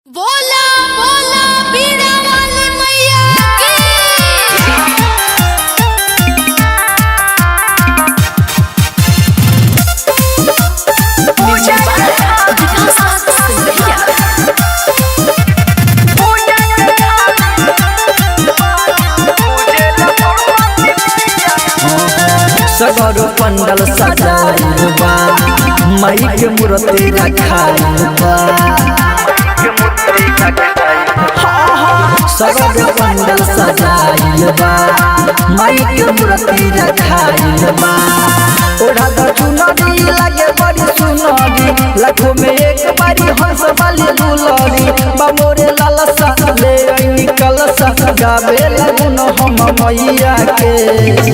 बोला बोला बीड़ा वाली मैया की सगरो पंडल सजाइल बा माई के मूर्ति रखाइल बा। सगरो पंडल सजाइल बा माई के मूर्ति रखाइल बा। ओढ़ा द चुनरी लगे बड़ी सुनरी लाखों में एक बारी हंस वाली दुलरी बमोरे लालसा ले आई कलसा गावे लगुन हम मैया के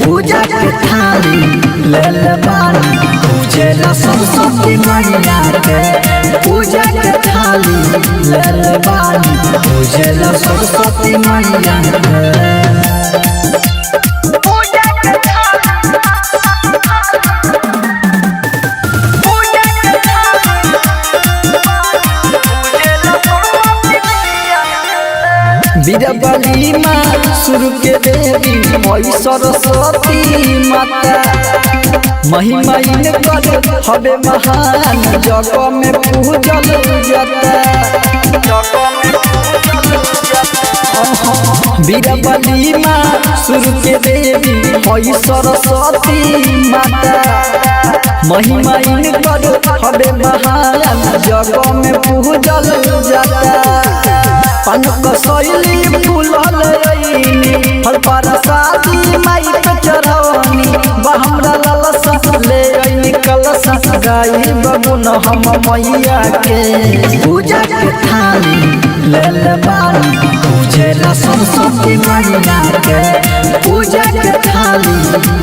पूजा के थाली ले ले बानी पूजे ला सरस्वती मैया के पूजा के थाली ले ले बानी पूजे ला सरस्वती मैया के। बीरबली माँ सुर के देवी मई सरस्वती माता महिमा इनकर हवे महान जग में पूजल जाता। बीरबली माँ सुर के देवी मई सरस्वती माता महिमा इनकर हवे महान जग में पूजल जाता। पनक शैली फूलल रईनी फल परसादी माई पे चढ़ौनी बहमरा ललसा ले आई कलसा गाई बबुन हम मैया के पूजा के थाली ले ले बानी पूजे ला सरस्वती मैया के पूजा के थाली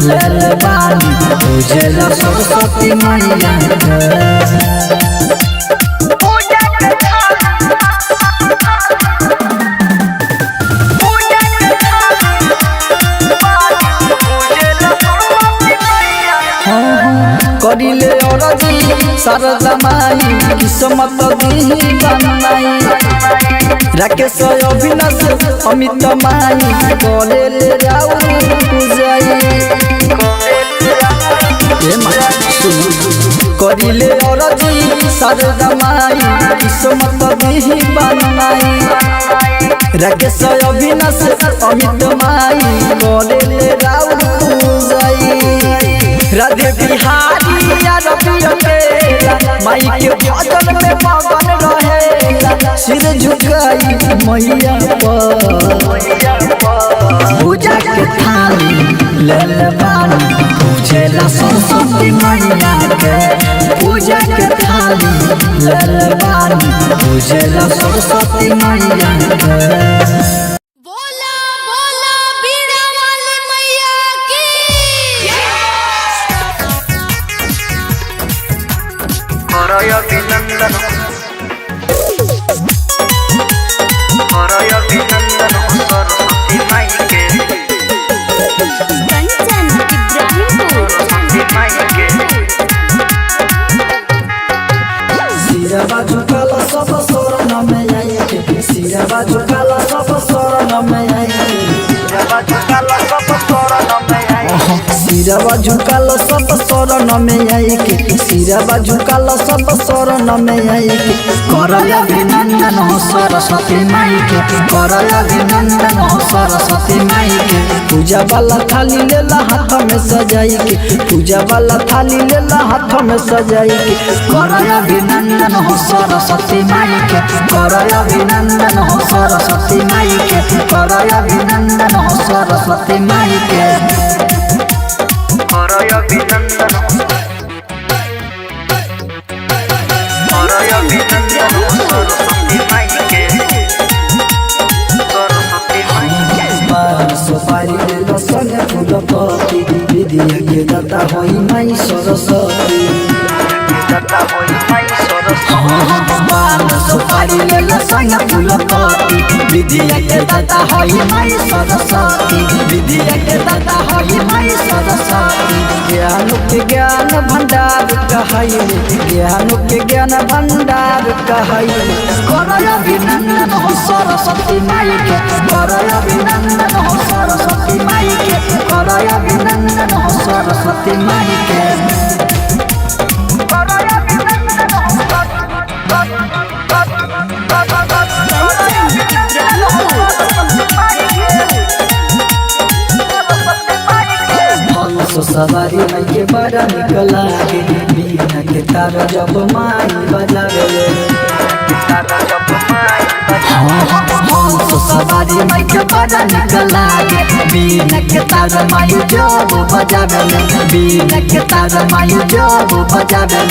ले ले बानी पूजे ला सरस्वती मैया के। करिले औरजी शारदा माई किस्मत दी बनाई राकेश अविनाश अमित माई करे ले राउ पूजाई करिले औरजी शारदा माई किस्मत दी बनाई राकेश अविनाश अमित माई करे ले राउ पूजाई राधे बिहारी माई के भजन में मगन रहेला सिर झुकाई मैया पर पूजा के थाली ले ले बानी पूजे ला सरस्वती मैया के पूजा के थाली ले ले बानी पूजे ला सरस्वती मैया के। बोला बोला बीड़ा वाली मैया की अभिनंदन सरस्वती माई के कंचन इब्राहिमपुर माई के सिरवा झुकाला सब शरण में आई के सिरवा झुकाला सब शरण में आई के सिरवा झुकाला सब शरण में आई के सिरवा झुकाला सब शरण में आई के करय अभिनंदन हो सरस्वती माई के करय अभिनंदन हो सरस्वती माई के पूजा वाला थाली लेला हाथ में सजाई के पूजा वाला थाली लेला हाथ में सजाई के करय अभिनंदन हो सरस्वती माई के करय अभिनंदन हो सरस्वती माई के करय अभिनंदन हो सरस्वती माई के। अभिनंदन सरस्वती माई के सुपारी दर्शन फूलपति विद्या के दाता होई माई सरस्वती दाता होई माई सरस्वती सुपारी सवारी लेला संग फूलपति विद्या के दाता हई माई सरस्वती विद्या के दाता हई माई सरस्वती ज्ञान के ज्ञान भंडार कहैले ज्ञान के ज्ञान भंडार कहैले करय अभिनंदन हो सरस्वती माई के करय अभिनंदन हो सरस्वती माई के करय अभिनंदन हो सरस्वती माई के सवारी माई के बड़ा निक लागे बीना के तार जब माई बजावे सवारी माई के बड़ा निक लागे बीना के तार माई जब बजावे बीना के तार माई जब बजावे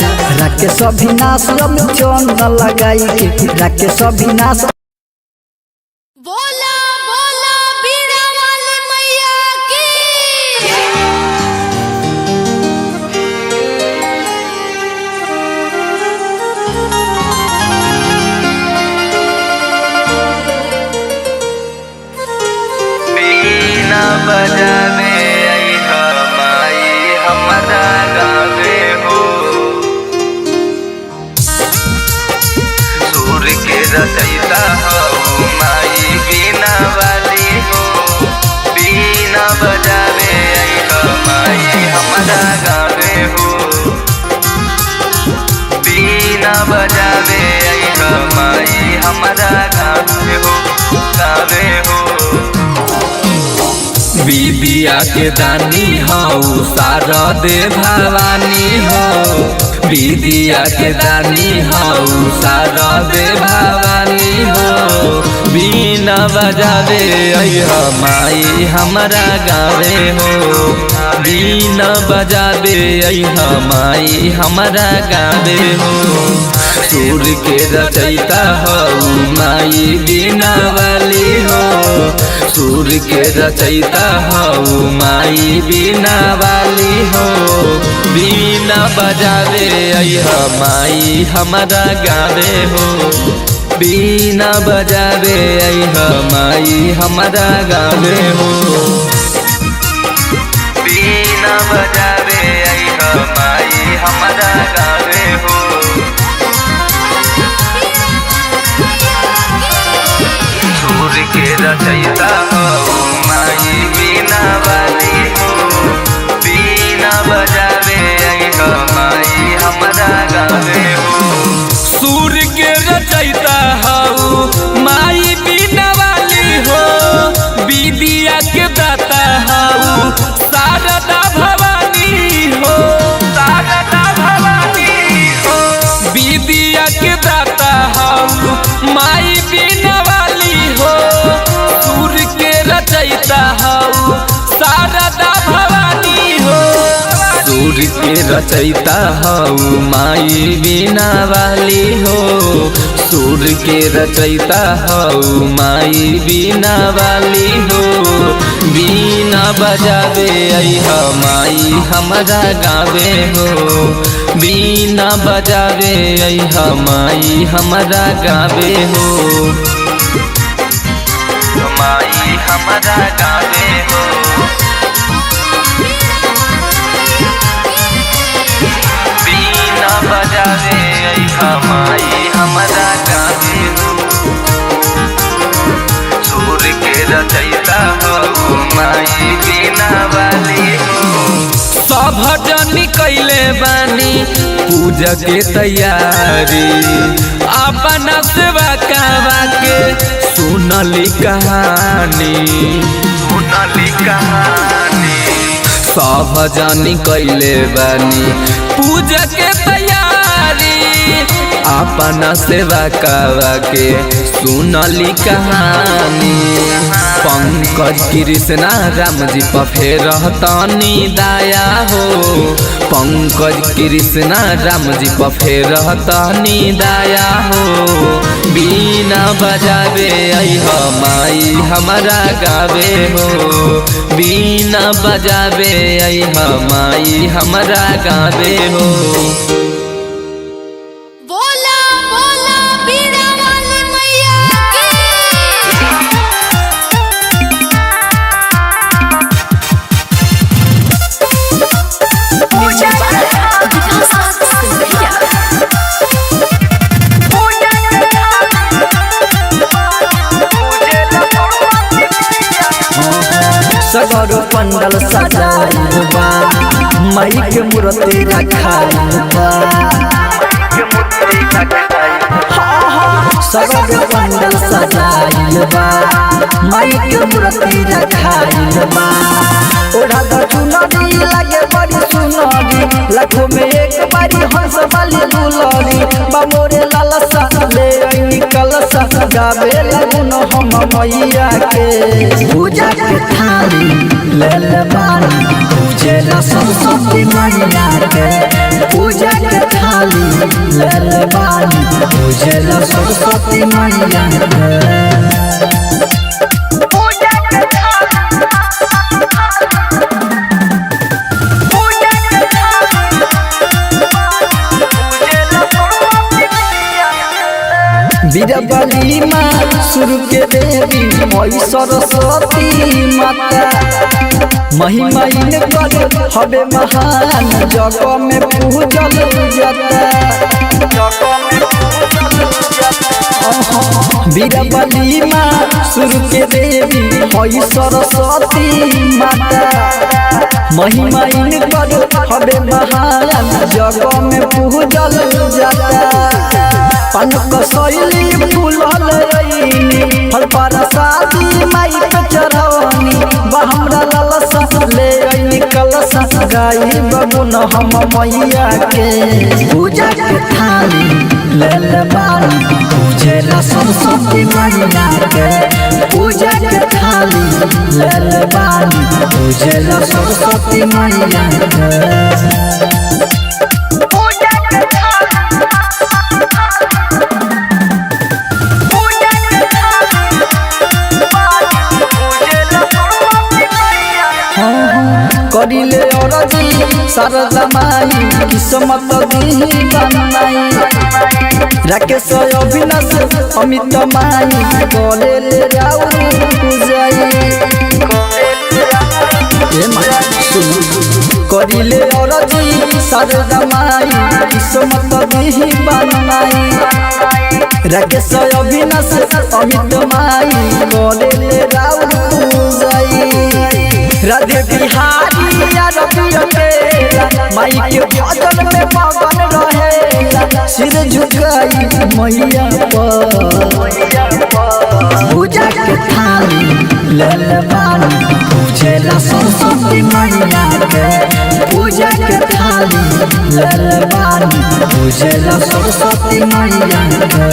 रखे सभी नाश जब चोन न लगाई के रखे सभी नाश बोला बोला बीड़ा वाली मैया की बीना बजावे आई माई हमारा गावे हो सूर के रचयिता हो माई बीना वाली हो बीना बजावे आई माई हमारा गावे हो बीना बजावे आई माई हमारा गावे हो विद्या के दानी हऊ शारदे भवानी हो विद्या के दानी हऊ शारदे भवानी हो बीना बजावे अइह माई हमारा गावे हो बीना बजावे अइह माई हमारा गावे हो सूर के रचयिता हऊ माई बीना वाली हो सूर के रचयिता हऊ माई बीना वाली हो बीना बजावे अइह माई हमारा गावे हो बीना बजावे अइह माई हमारा गावे हो बीना बजावे अइह माई हमारा गावे हो सूर के रचयिता हो माई बीना वाली हो बीना बजावे अइह माई हमारा गावे हो सूर के रचयिता हो माई बीना वाली हो विद्या के दाता हो शारदा भवानी हो शारदा भवानी हो विद्या के दाता हो माई बीना वाली हो सूर के रचयिता हो शारदा भवानी हो सूर के रचयिता हो माई बीना वाली हो सूर के रचयिता हो माई बीना वाली हो बीना बजावे अइह माई हमारा गावे हो बीना बजावे अइह माई हमारा गावे हो माई हमारा गावे हो बीना बजावे अइह माई हमारा गावे हो सूर के रचयिता हो माई बीना वाली हो सब जनी कैले बानी पूजा के तैयारी अपना सेवा कावा के सुनली कहानी सब जनी कैले बानी पूजा के तैयारी अपना सेवा कावा के सुनली कहानी पंकज कृष्णा राम जी पर फेर तनी दया हो पंकज कृष्णा राम जी पर फेर तनी दया हो बीना बजावे अइह माई हमारा गावे हो बीना बजावे अइह माई हमारा गावे हो बोला बोला बीड़ा वाली सगर पंडल सजाइल बा माई के मूर्ति रखाइल बा सगर पंडल सजाइल बा माई के मूर्ति रखाइल बा ओढ़ा द चुनरी लगे बड़ी सुनरी लाखों में एक बारी हंस वाली दुलरी बमोरे लालसा ले आई कलसा गावे लगन हम मैया के पूजा के थाली ले ले बानी पूजे ला सरस्वती मैया के पूजा के थाली ले ले बानी पूजे ला सरस्वती मैया के बीरबली माँ सुर के देवी मई सरस्वती माता महिमा इनकर हबे महान जग में पूजल जाता बीरबली माँ सुर के देवी मई सरस्वती माता महिमा इनकर हबे महान जग में पूजल जाता पनक शैली फूलल रईनी फल प्रसादी माई पे चढ़वनी बहमरा ललसा ले आईनी कलसा गाई बबुन हम मैया के पूजा के थाली ले ले बानी पूजे ला सरस्वती मैया के पूजा के थाली ले ले बानी पूजे ला सरस्वती मैया के करिले औरजी शारदा माई किस्मत दी बनाई राकेश अविनाश अमित माई करे ले राउ पूजाई करिले औरजी शारदा माई किस्मत दी बनाई राकेश अविनाश अमित माई करे ले राउ पूजाई राधे बिहारी माई के भजन में मगन रहे सिर झुकाई मैया पूजा के थाली ले ले बानी पूजे ला सरस्वती मैया के पूजा के थाली ले ले बानी पूजे ला सरस्वती मैया के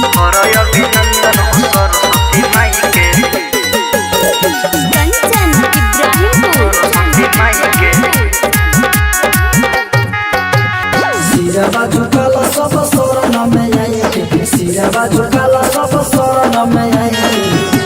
अभिनंदन सरस्वती माई के कंचन इब्राहिमपुर माई के सिरवा झुकाला सब शरण में आई के सिरवा झुकाला सब शरण में आई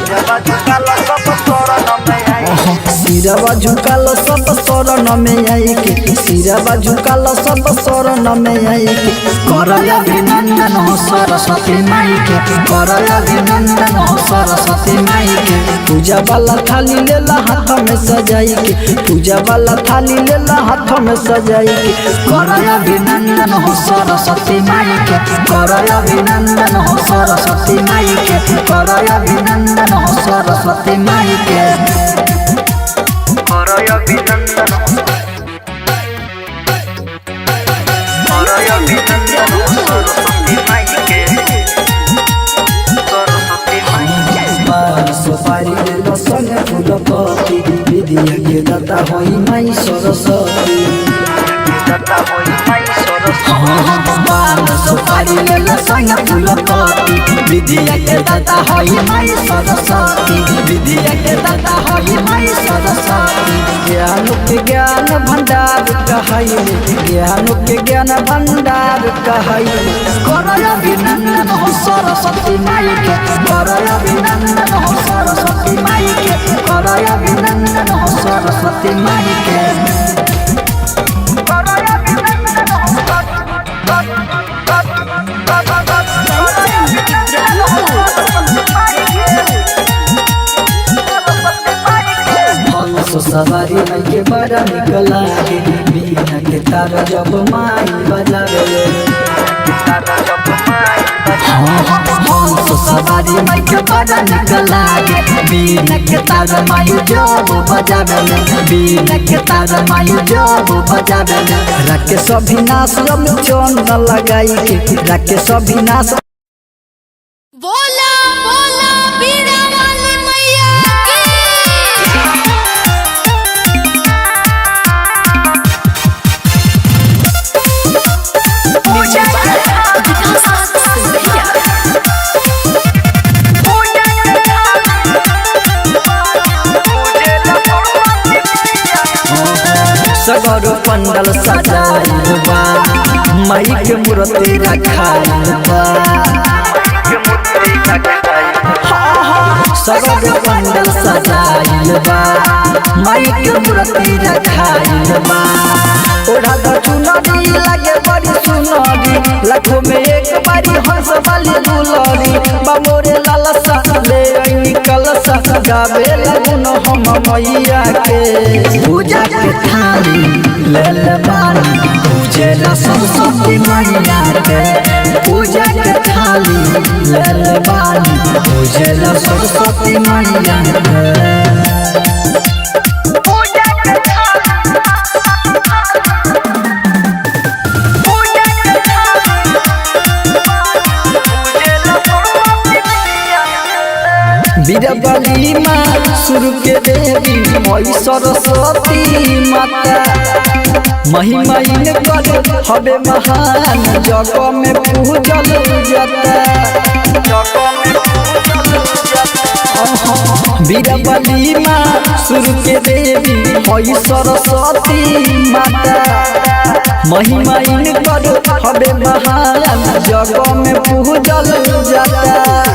सिरवा झुकाला सब शरण में आई सिरवा झुकाला सब शरण में आई के सिरवा झुकाला सब शरण में आई के करय अभिनंदन हो सरस्वती माई के करय अभिनंदन हो सरस्वती माई के पूजा वाला थाली लेला हाथ में सजाई के पूजा वाला थाली लेला हाथ में सजाई के करय अभिनंदन हो सरस्वती माई के करय अभिनंदन हो सरस्वती माई के करय अभिनंदन हो सरस्वती माई के करय अभिनंदन सरस्वती माई के सरस्वती माई के सुपारी ले संग फूल पति विद्या के दाता होई माई सरस्वती दाता होई माई सरस्वती सुपारी ले संग फूल पति विद्या के दाता होई माई सरस्वती विद्या के दाता होई माई सरस्वती ज्ञान भंडार कहैले ज्ञान के ज्ञान भंडार कहैले करय अभिनंदन हो सरस्वती माई के करय अभिनंदन हो सरस्वती माई के करय अभिनंदन हो सरस्वती माई के करय अभिनंदन हंसो सवारी माई के बड़ा निक लागे बिना के तारा जब माई बजावे हंसो सवारी माई के बड़ा निक लागे बिना के तारा माई जब बजावे बिना के तारा माई जब बजावे राके सभी नाश रम चोन न लगाई के राके सभी नाश बोला बोला बीड़ा वाली मैया सगरो पंडल सजाइल बा माई के मूर्ति रखाइल बा सगरो पंडल सजाइल बा माई के मूर्ति रखाइल बा ओढ़ा द चुनरी लगे बड़ी सुनरी लाखों में एक बारी हंस वाली दुलरी बामोरे लालसा ले आई कलसा गावे लगुन हम मैया के पूजा के थाली ले ले बानी पूजे ला सरस्वती मैया के पूजा के थाली ले ले बानी पूजे ला सरस्वती मैया के बीरबली माँ सुर के देवी मई सरस्वती माता महिमा इनकर हवे महान जग में पूजल जाता बीरबली माँ सुर के देवी मई सरस्वती माता महिमा इनकर हवे महान जग में पूजल जाता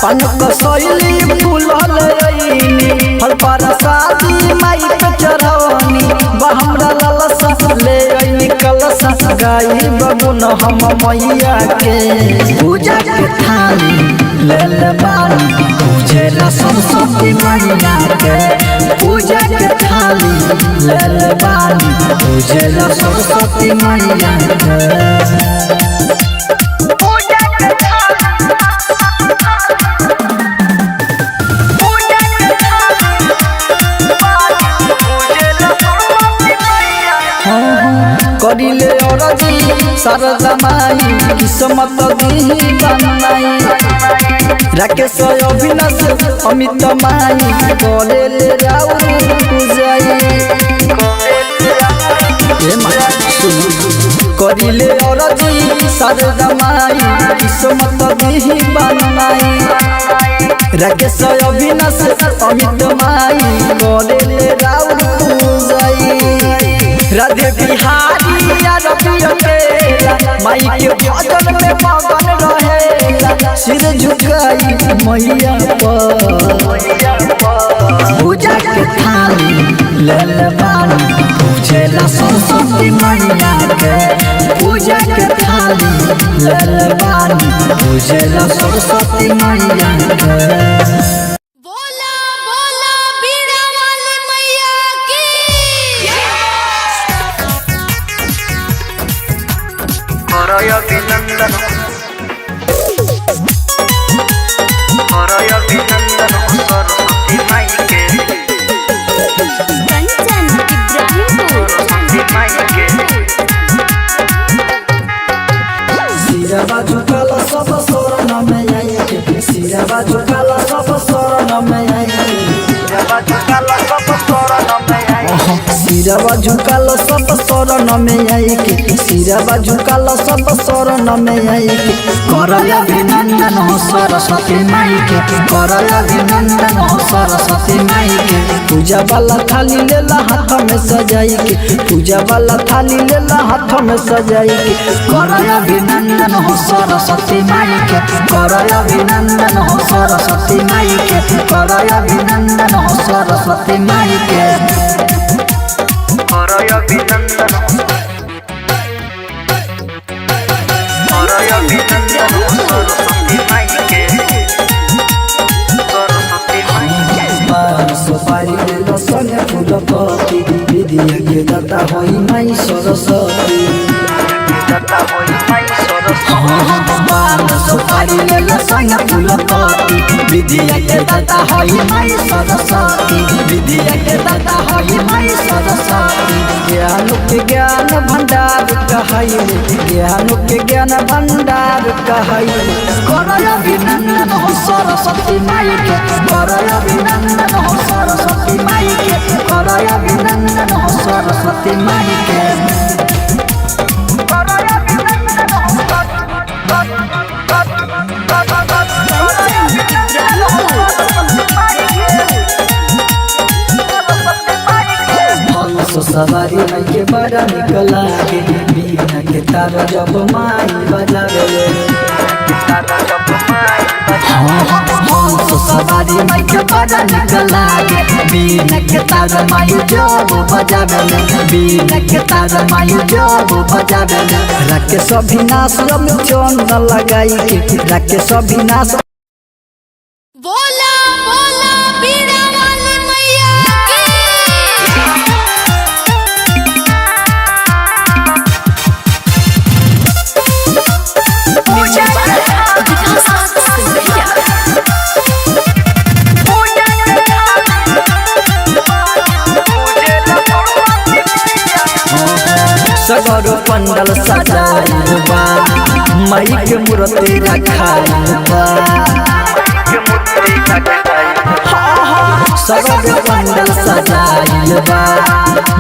पनक शैली फूलल रईनी फल परसादी माई पे चढ़वनी बहमरा ललसा ले आई कलसा गाई बबुन हम मैया के पूजा के थाली ले ले बानी पूजे ला सरस्वती मैया के पूजा के थाली ले ले बानी पूजे ला सरस्वती मैया के करिले औरजी शारदा माई किस्मत दी बनाई राकेश अविनाश अमित माई करेले राउर पूजाई करिले औरजी शारदा माई किस्मत दी बनाई राकेश अविनाश अमित माई करेले राउर पूजाई राधे बिहारी या रबिया तेरा माई के भजन में मगन रहेला सिर झुकाई मैया पर पूजा के थाली ले ले बानी पूजे ला सरस्वती मैया के पूजा के थाली ले ले बानी पूजे ला सरस्वती मैया के अभिनंदन सरस्वती माई के कंचन इब्राहिमपुर सरस्वती माई के सिरवा झुकाला सब शरण में आई के सिरवा झुकाला सब शरण में आई सिरवा झुकाला सब शरण में आई सिरवा झुकाला सब शरण में आई के सिरवा झुकाला सब शरण में आई के करल अभिनंदन हो सरस्वती माई के करल अभिनंदन हो सरस्वती माई के पूजा वाला थाली लेला हाथ में सजाई के पूजा वाला थाली लेला हाथ में सजाई के करल अभिनंदन हो सरस्वती माई के करल अभिनंदन हो सरस्वती माई के करल अभिनंदन हो सरस्वती माई के अभिनंदन सरस्वती माई के सरस्वती माई के सुपारी ले लो संगे के दाता होई माई सरस्वती दाता होई माई सरस्वती पान सुपारी ले संग फूलपति विद्या के दाता होई माई सरस्वती विद्या के दाता होई माई सरस्वती ज्ञान के ज्ञान भंडार कहैले ज्ञान के ज्ञान भंडार कहैले करय अभिनंदन हो सरस्वती माई के करय अभिनंदन हो सरस्वती माई के करय अभिनंदन हो सरस्वती माई के सवारी माई के बड़ा निकल लागे बीना के तार जब माई बजावे सवारी माई के बड़ा निकल लागे बीना के तार माई जब बजावे बीना के तार माई जब बजावे रखे सभी नाश रम चंद लगाई के रखे सभी नाश बोला बोला बीड़ा वाली मैया सगर पंडल सजाइल बा माई के मूर्ति रखाइल बा सगर पंडल सजाइल बा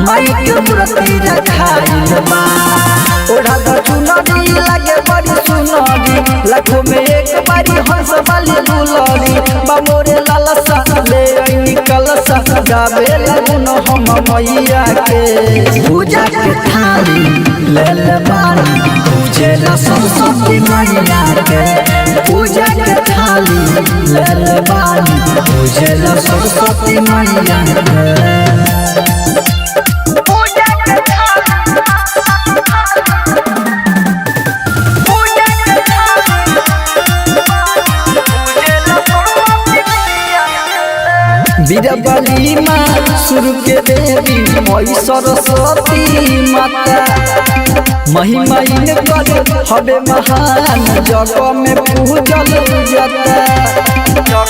माई के मूर्ति रखाइल बा ओढ़ा द चुनरी लगे बड़ी सुनरी लाखों में एक बारी हंस वाली दुलरी बामोरे लालसा ले आई कलसा गावे लगुन हम मैया के पूजा के थाली ले ले बानी पूजे ला सरस्वती मैया के पूजा के थाली ले ले बानी पूजे ला सरस्वती मैया के बीरबली माँ सुर के देवी मई सरस्वती माता महिमा इनकर हबे महान जग में पूजल जाता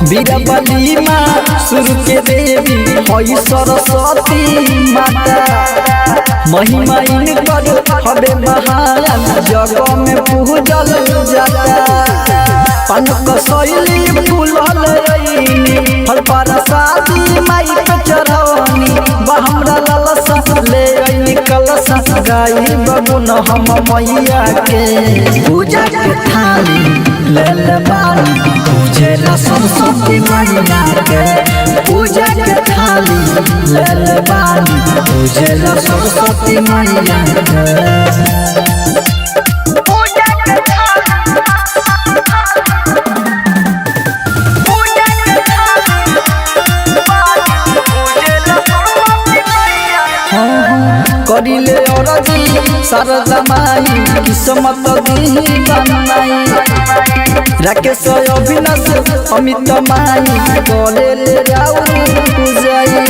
बीरबली माँ सुर के देवी मई सरस्वती माता महिमा इनकर हबे महान जग में पूजल जाता पनक शैली फूलल रईनी फल पर शादी माई पे चढ़वनी बहमरा लालसा ले आईनी कलसा गाई बबुन हम मैया के पूजा के थाली ले ले बानी पूजे ला सरस्वती मैया के पूजा के थाली ले ले बानी पूजे ला सरस्वती मैया के करिले औरजी शारदा माई किस्मत दी बनाई राकेश अविनाश अमित माई करे ले राउ पूजाई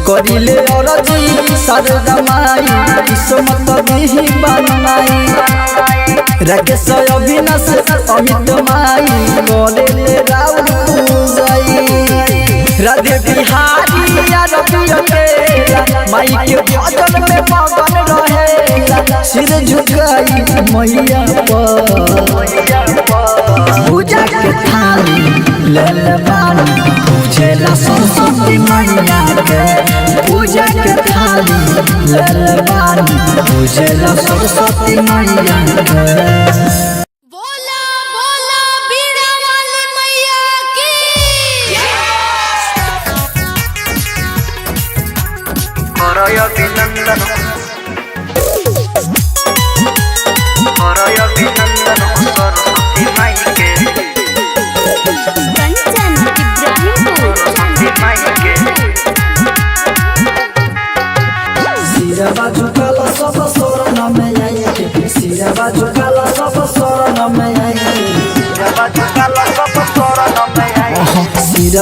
करिले औरजी शारदा माई किस्मत दी बनाई राकेश अविनाश अमित माई करे ले राउ पूजाई राधे बिहारी या रबिया के माई के भजन में मगन रहेला सिर झुकाई मैया पर पूजा के थाली ले ले बानी पूजे ला सरस्वती मैया के पूजा के थाली ले ले बानी पूजे ला सरस्वती मैया के बोला बोला बीड़ा वाली मैया की करय अभिनंदन सरस्वती माई के कंचन इब्राहिमपुर सरस्वती माई के सिरवा झुकाल सब शरण में आई के सिरवा झुकाल सब शरण में आई के जब झुकाल सब शरण में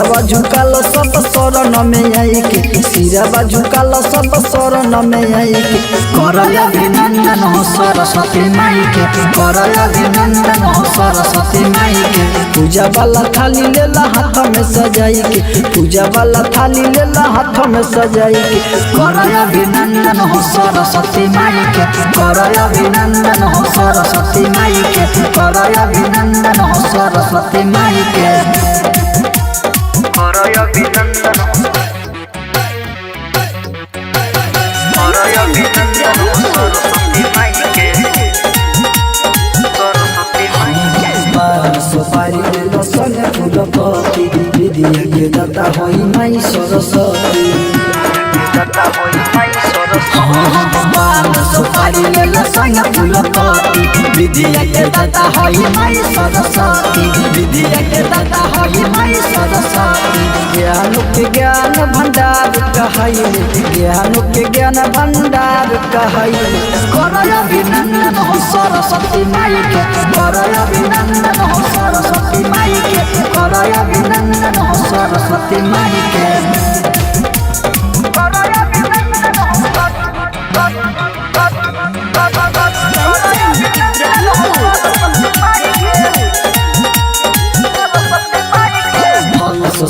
सिरवा झुकाल सब शरण में आई के सिरवा झुकाल सब शरण में आई के करय अभिनंदन हो सरस्वती माई के करय अभिनंदन हो सरस्वती माई के पूजा वाला थाली लेला हाथ में सजाई के पूजा वाला थाली लेला हाथ में सजाई के करय अभिनंदन हो सरस्वती माई के करय अभिनंदन हो सरस्वती माई के करय अभिनंदन हो सरस्वती माई के करय अभिनंदन सरस्वती माई के सरस्वती माई के सुपारी लेलो संगे फूल पत्ती विद्या के दाता होई माई सरस्वती दाता होई माई सरस्वती सुपारी लेलो संगे फूल पत्ती विद्या के दाता होई माई सरस्वती विद्या के दाता होई माई सरस्वती ज्ञान के ज्ञान भंडार कहै ज्ञान के ज्ञान भंडार कहै करय अभिनंदन हो सरस्वती माई के करय अभिनंदन हो सरस्वती माई के करय अभिनंदन हो सरस्वती माई के करय अभिनंदन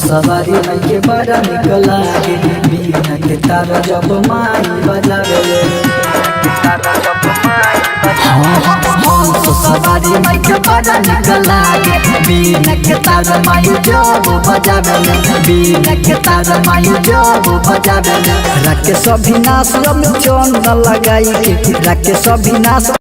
सवारी माई के बड़ा निक लागे बीना के तारा जब माई बजावे सवारी माई के बड़ा निक लागे बीना के तारा माई जब बजावे बीना के तारा माई जब बजावे राके सभी नाश में चोन लगाई के राके सभी नाश